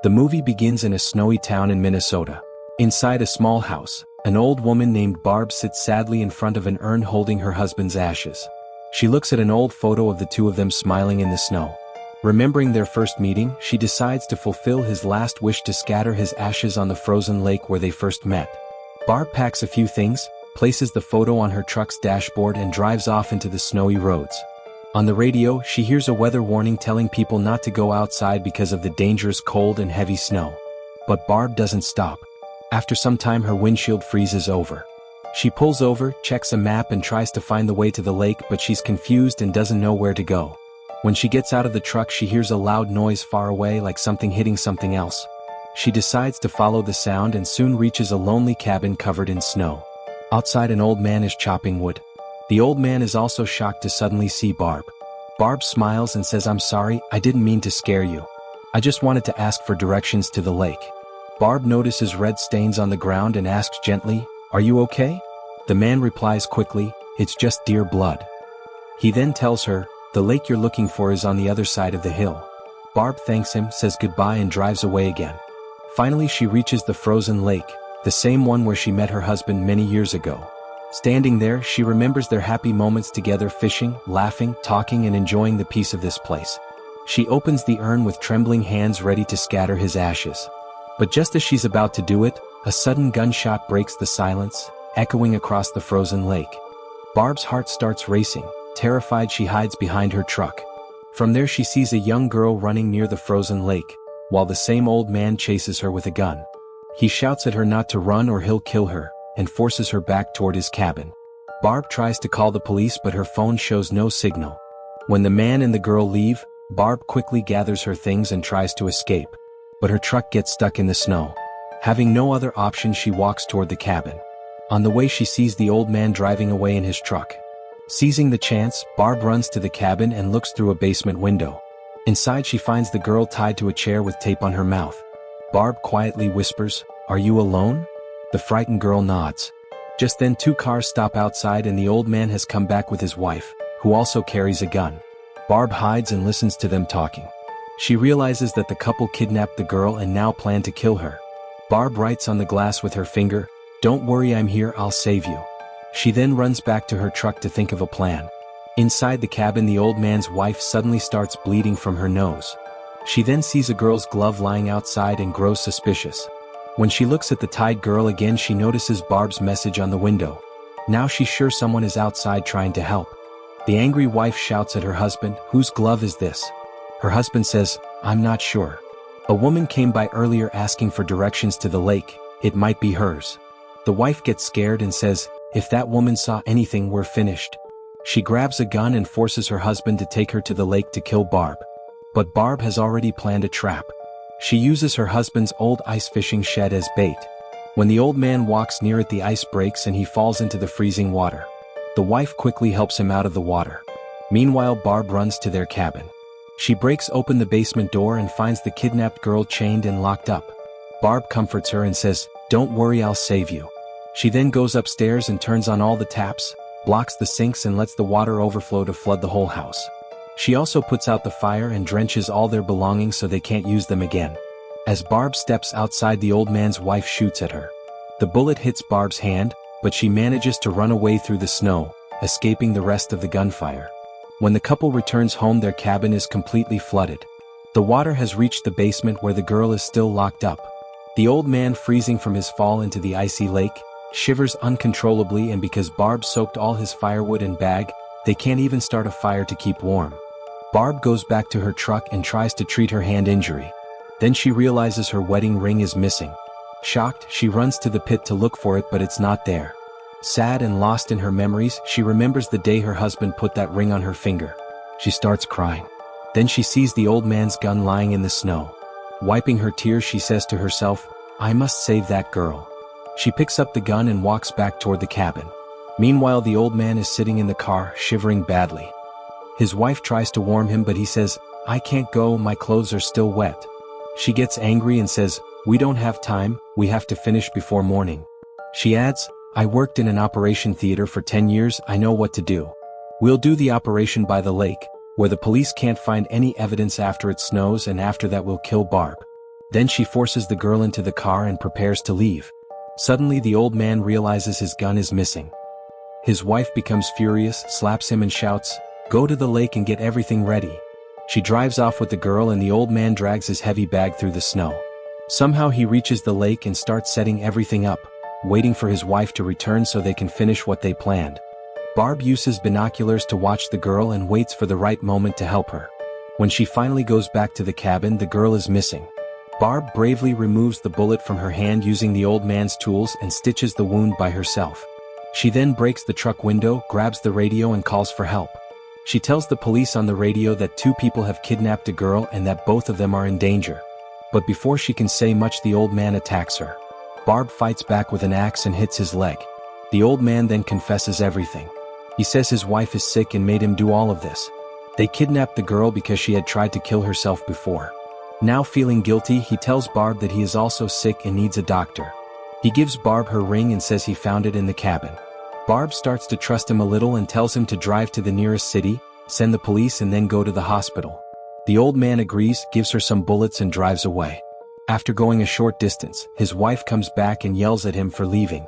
The movie begins in a snowy town in Minnesota. Inside a small house, an old woman named Barb sits sadly in front of an urn holding her husband's ashes. She looks at an old photo of the two of them smiling in the snow. Remembering their first meeting, she decides to fulfill his last wish to scatter his ashes on the frozen lake where they first met. Barb packs a few things, places the photo on her truck's dashboard and drives off into the snowy roads. On the radio, she hears a weather warning telling people not to go outside because of the dangerous cold and heavy snow. But Barb doesn't stop. After some time her windshield freezes over. She pulls over, checks a map and tries to find the way to the lake, but she's confused and doesn't know where to go. When she gets out of the truck she hears a loud noise far away, like something hitting something else. She decides to follow the sound and soon reaches a lonely cabin covered in snow. Outside an old man is chopping wood. The old man is also shocked to suddenly see Barb. Barb smiles and says, "I'm sorry, I didn't mean to scare you. I just wanted to ask for directions to the lake." Barb notices red stains on the ground and asks gently, "Are you okay?" The man replies quickly, "It's just deer blood." He then tells her, "The lake you're looking for is on the other side of the hill." Barb thanks him, says goodbye and drives away again. Finally she reaches the frozen lake, the same one where she met her husband many years ago. Standing there, she remembers their happy moments together, fishing, laughing, talking and enjoying the peace of this place. She opens the urn with trembling hands ready to scatter his ashes. But just as she's about to do it, a sudden gunshot breaks the silence, echoing across the frozen lake. Barb's heart starts racing. Terrified she hides behind her truck. From there she sees a young girl running near the frozen lake, while the same old man chases her with a gun. He shouts at her not to run or he'll kill her, and forces her back toward his cabin. Barb tries to call the police but her phone shows no signal. When the man and the girl leave, Barb quickly gathers her things and tries to escape. But her truck gets stuck in the snow. Having no other option she walks toward the cabin. On the way she sees the old man driving away in his truck. Seizing the chance, Barb runs to the cabin and looks through a basement window. Inside she finds the girl tied to a chair with tape on her mouth. Barb quietly whispers, "Are you alone?" The frightened girl nods. Just then two cars stop outside and the old man has come back with his wife, who also carries a gun. Barb hides and listens to them talking. She realizes that the couple kidnapped the girl and now plan to kill her. Barb writes on the glass with her finger, "Don't worry, I'm here, I'll save you." She then runs back to her truck to think of a plan. Inside the cabin the old man's wife suddenly starts bleeding from her nose. She then sees a girl's glove lying outside and grows suspicious. When she looks at the tied girl again she notices Barb's message on the window. Now she's sure someone is outside trying to help. The angry wife shouts at her husband, "Whose glove is this?" Her husband says, "I'm not sure. A woman came by earlier asking for directions to the lake, it might be hers." The wife gets scared and says, "If that woman saw anything, we're finished." She grabs a gun and forces her husband to take her to the lake to kill Barb. But Barb has already planned a trap. She uses her husband's old ice fishing shed as bait. When the old man walks near it the ice breaks and he falls into the freezing water. The wife quickly helps him out of the water. Meanwhile Barb runs to their cabin. She breaks open the basement door and finds the kidnapped girl chained and locked up. Barb comforts her and says, "Don't worry, I'll save you." She then goes upstairs and turns on all the taps, blocks the sinks and lets the water overflow to flood the whole house. She also puts out the fire and drenches all their belongings so they can't use them again. As Barb steps outside the old man's wife shoots at her. The bullet hits Barb's hand, but she manages to run away through the snow, escaping the rest of the gunfire. When the couple returns home their cabin is completely flooded. The water has reached the basement where the girl is still locked up. The old man, freezing from his fall into the icy lake, shivers uncontrollably, and because Barb soaked all his firewood and bag, they can't even start a fire to keep warm. Barb goes back to her truck and tries to treat her hand injury. Then she realizes her wedding ring is missing. Shocked, she runs to the pit to look for it but it's not there. Sad and lost in her memories, she remembers the day her husband put that ring on her finger. She starts crying. Then she sees the old man's gun lying in the snow. Wiping her tears she says to herself, "I must save that girl." She picks up the gun and walks back toward the cabin. Meanwhile the old man is sitting in the car, shivering badly. His wife tries to warm him but he says, "I can't go, my clothes are still wet." She gets angry and says, "We don't have time, we have to finish before morning." She adds, "I worked in an operation theater for 10 years, I know what to do. We'll do the operation by the lake, where the police can't find any evidence after it snows, and after that we'll kill Barb." Then she forces the girl into the car and prepares to leave. Suddenly the old man realizes his gun is missing. His wife becomes furious, slaps him and shouts, "Go to the lake and get everything ready." She drives off with the girl and the old man drags his heavy bag through the snow. Somehow he reaches the lake and starts setting everything up, waiting for his wife to return so they can finish what they planned. Barb uses binoculars to watch the girl and waits for the right moment to help her. When she finally goes back to the cabin, the girl is missing. Barb bravely removes the bullet from her hand using the old man's tools and stitches the wound by herself. She then breaks the truck window, grabs the radio and calls for help. She tells the police on the radio that 2 people have kidnapped a girl and that both of them are in danger. But before she can say much, the old man attacks her. Barb fights back with an axe and hits his leg. The old man then confesses everything. He says his wife is sick and made him do all of this. They kidnapped the girl because she had tried to kill herself before. Now feeling guilty, he tells Barb that he is also sick and needs a doctor. He gives Barb her ring and says he found it in the cabin. Barb starts to trust him a little and tells him to drive to the nearest city, send the police and then go to the hospital. The old man agrees, gives her some bullets and drives away. After going a short distance, his wife comes back and yells at him for leaving.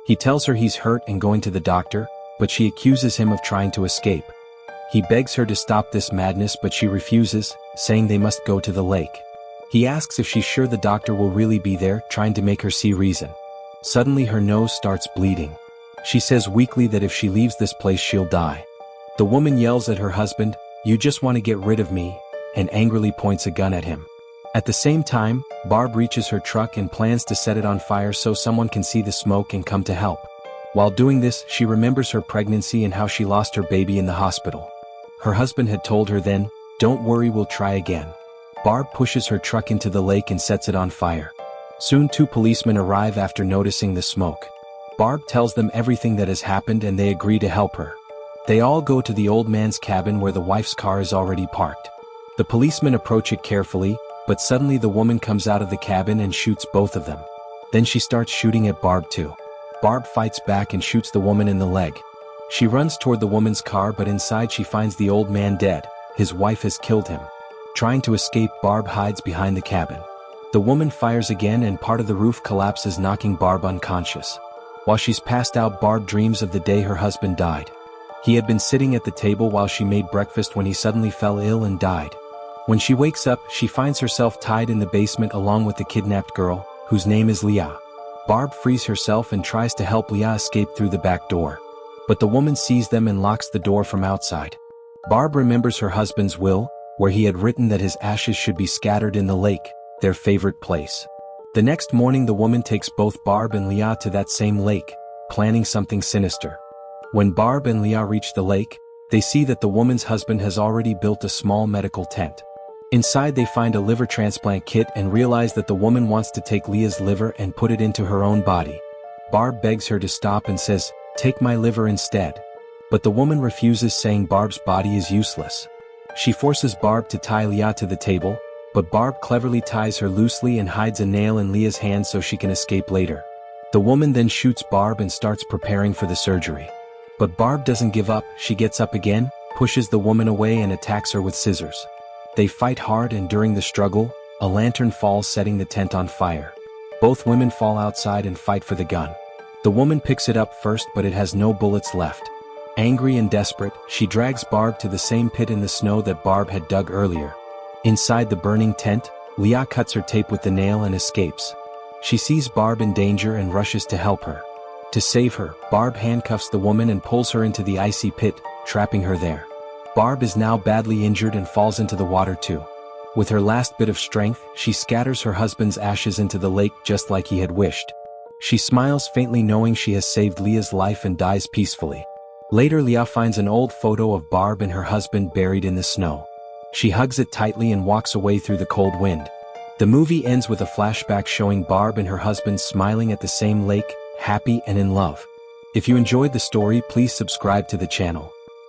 He tells her he's hurt and going to the doctor, but she accuses him of trying to escape. He begs her to stop this madness but she refuses, saying they must go to the lake. He asks if she's sure the doctor will really be there, trying to make her see reason. Suddenly her nose starts bleeding. She says weakly that if she leaves this place she'll die. The woman yells at her husband, "You just want to get rid of me," and angrily points a gun at him. At the same time, Barb reaches her truck and plans to set it on fire so someone can see the smoke and come to help. While doing this, she remembers her pregnancy and how she lost her baby in the hospital. Her husband had told her then, "Don't worry, we'll try again." Barb pushes her truck into the lake and sets it on fire. Soon 2 policemen arrive after noticing the smoke. Barb tells them everything that has happened and they agree to help her. They all go to the old man's cabin where the wife's car is already parked. The policemen approach it carefully, but suddenly the woman comes out of the cabin and shoots both of them. Then she starts shooting at Barb too. Barb fights back and shoots the woman in the leg. She runs toward the woman's car but inside she finds the old man dead. His wife has killed him. Trying to escape, Barb hides behind the cabin. The woman fires again and part of the roof collapses, knocking Barb unconscious. While she's passed out, Barb dreams of the day her husband died. He had been sitting at the table while she made breakfast when he suddenly fell ill and died. When she wakes up, she finds herself tied in the basement along with the kidnapped girl, whose name is Leah. Barb frees herself and tries to help Leah escape through the back door. But the woman sees them and locks the door from outside. Barb remembers her husband's will, where he had written that his ashes should be scattered in the lake, their favorite place. The next morning the woman takes both Barb and Leah to that same lake, planning something sinister. When Barb and Leah reach the lake, they see that the woman's husband has already built a small medical tent. Inside they find a liver transplant kit and realize that the woman wants to take Leah's liver and put it into her own body. Barb begs her to stop and says, "Take my liver instead." But the woman refuses, saying Barb's body is useless. She forces Barb to tie Leah to the table, but Barb cleverly ties her loosely and hides a nail in Leah's hand so she can escape later. The woman then shoots Barb and starts preparing for the surgery. But Barb doesn't give up. She gets up again, pushes the woman away and attacks her with scissors. They fight hard and during the struggle, a lantern falls, setting the tent on fire. Both women fall outside and fight for the gun. The woman picks it up first but it has no bullets left. Angry and desperate, she drags Barb to the same pit in the snow that Barb had dug earlier. Inside the burning tent, Leah cuts her tape with the nail and escapes. She sees Barb in danger and rushes to help her. To save her, Barb handcuffs the woman and pulls her into the icy pit, trapping her there. Barb is now badly injured and falls into the water too. With her last bit of strength, she scatters her husband's ashes into the lake just like he had wished. She smiles faintly knowing she has saved Leah's life and dies peacefully. Later Leah finds an old photo of Barb and her husband buried in the snow. She hugs it tightly and walks away through the cold wind. The movie ends with a flashback showing Barb and her husband smiling at the same lake, happy and in love. If you enjoyed the story, please subscribe to the channel.